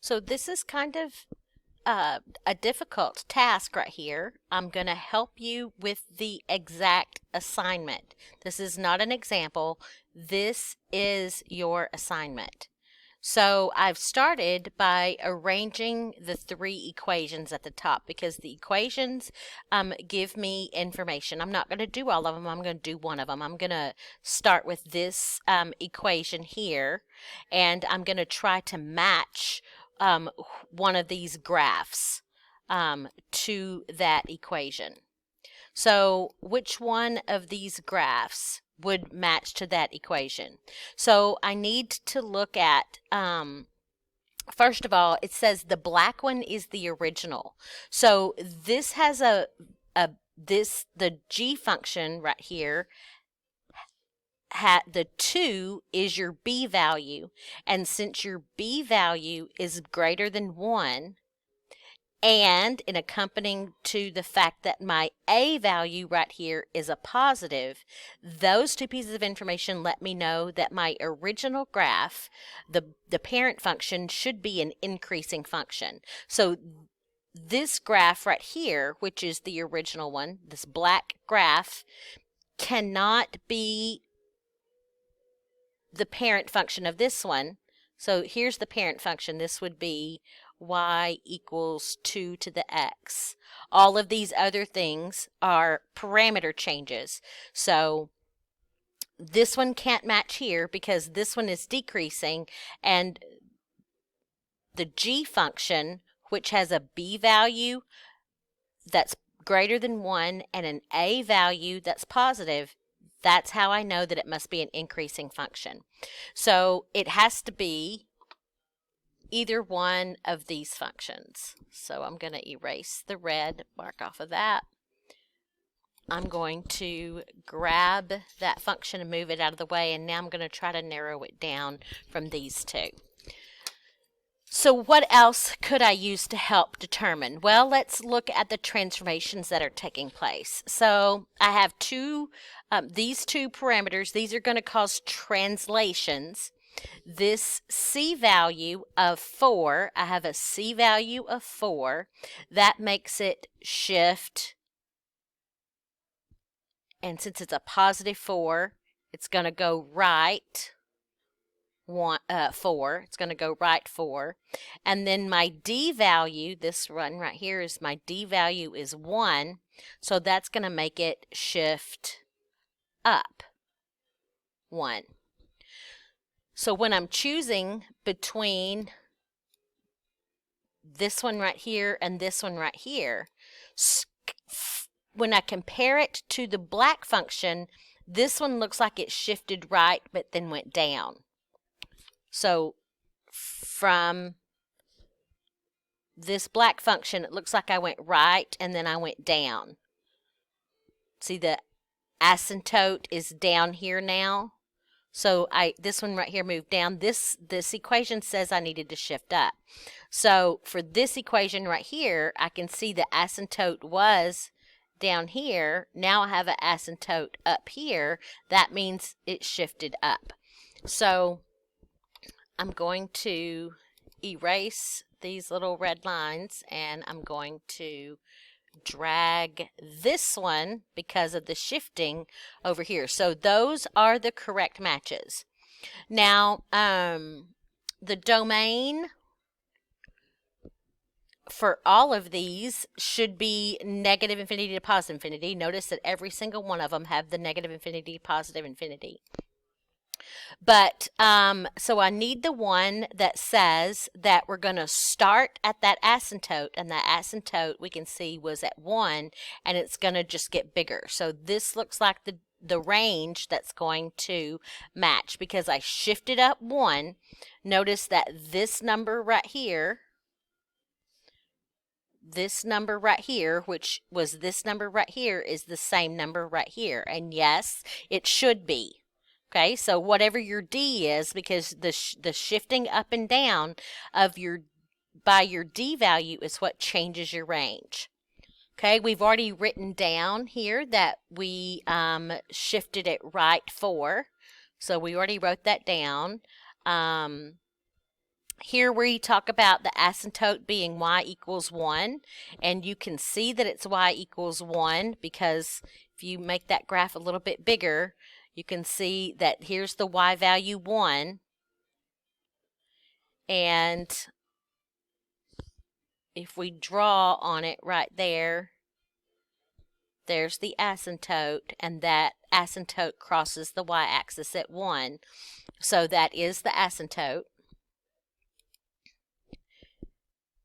So this is kind of a difficult task right here. I'm going to help you with the exact assignment. This is not an example. This is your assignment. So I've started by arranging the three equations at the top because the equations give me information. I'm not going to do all of them. I'm going to do one of them. I'm going to start with this equation here, and I'm going to try to match one of these graphs to that equation. So which one of these graphs would match to that equation? So I need to look at, first of all, it says the black one is the original. So this has the G function right here, the 2 is your B value. And since your B value is greater than 1, and in accompanying to the fact that my A value right here is a positive, those two pieces of information let me know that my original graph, the parent function, should be an increasing function. So this graph right here, which is the original one, this black graph, cannot be the parent function of this one. So here's the parent function. This would be y equals 2 to the x. All of these other things are parameter changes. So this one can't match here because this one is decreasing, and the g function, which has a b value that's greater than 1 and an a value that's positive, that's how I know that it must be an increasing function. So it has to be either one of these functions. So I'm going to erase the red, mark off of that. I'm going to grab that function and move it out of the way, and now I'm going to try to narrow it down from these two. So what else could I use to help determine? Well, let's look at the transformations that are taking place. So I have these two parameters. These are going to cause translations. This C value of 4, I have a C value of 4. That makes it shift. And since it's a positive 4, it's going to go right 4. It's going to go right 4. And then my D value, this one right here, is my D value is 1. So that's going to make it shift up 1. So when I'm choosing between this one right here and this one right here, when I compare it to the black function, this one looks like it shifted right but then went down. So from this black function, it looks like I went right and then I went down. See, the asymptote is down here now. So this one right here moved down. This equation says I needed to shift up. So for this equation right here, I can see the asymptote was down here. Now I have an asymptote up here. That means it shifted up. So I'm going to erase these little red lines, and I'm going to drag this one because of the shifting over here. So those are the correct matches. Now, the domain for all of these should be negative infinity to positive infinity. Notice that every single one of them have the negative infinity, positive infinity. But so I need the one that says that we're going to start at that asymptote, and that asymptote we can see was at 1, and it's going to just get bigger. So this looks like the range that's going to match because I shifted up 1. Notice that this number right here, which was this number right here, is the same number right here. And yes, it should be. Okay, so whatever your D is, because the shifting up and down of by your D value is what changes your range. Okay, we've already written down here that we shifted it right 4. So we already wrote that down. Here we talk about the asymptote being y equals 1, and you can see that it's y equals 1 because if you make that graph a little bit bigger, you can see that here's the y value 1, and if we draw on it right there, there's the asymptote, and that asymptote crosses the y-axis at 1. So that is the asymptote.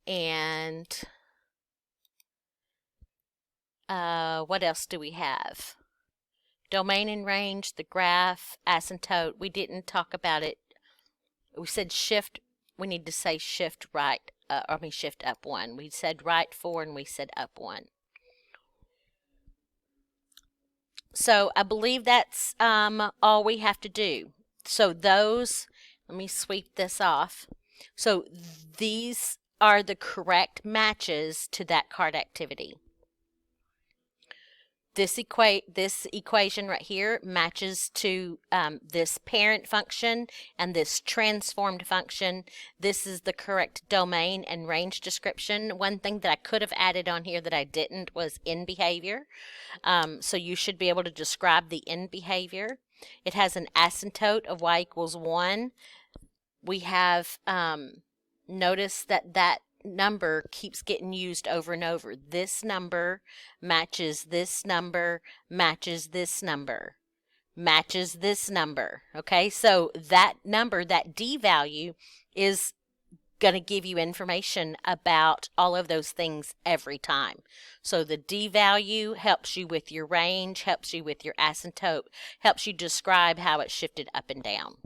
And what else do we have? Domain and range, the graph, asymptote. We didn't talk about it. We said shift. We need to say shift right. Shift up 1. We said right 4 and we said up 1. So I believe that's all we have to do. So those, let me sweep this off. So these are the correct matches to that card activity. This equation right here matches to this parent function and this transformed function. This is the correct domain and range description. One thing that I could have added on here that I didn't was end behavior. So you should be able to describe the end behavior. It has an asymptote of y equals 1. We have notice that that number keeps getting used over and over. This number matches this number, matches this number, matches this number. Okay, so that number, that D value, is going to give you information about all of those things every time. So the D value helps you with your range, helps you with your asymptote, helps you describe how it shifted up and down.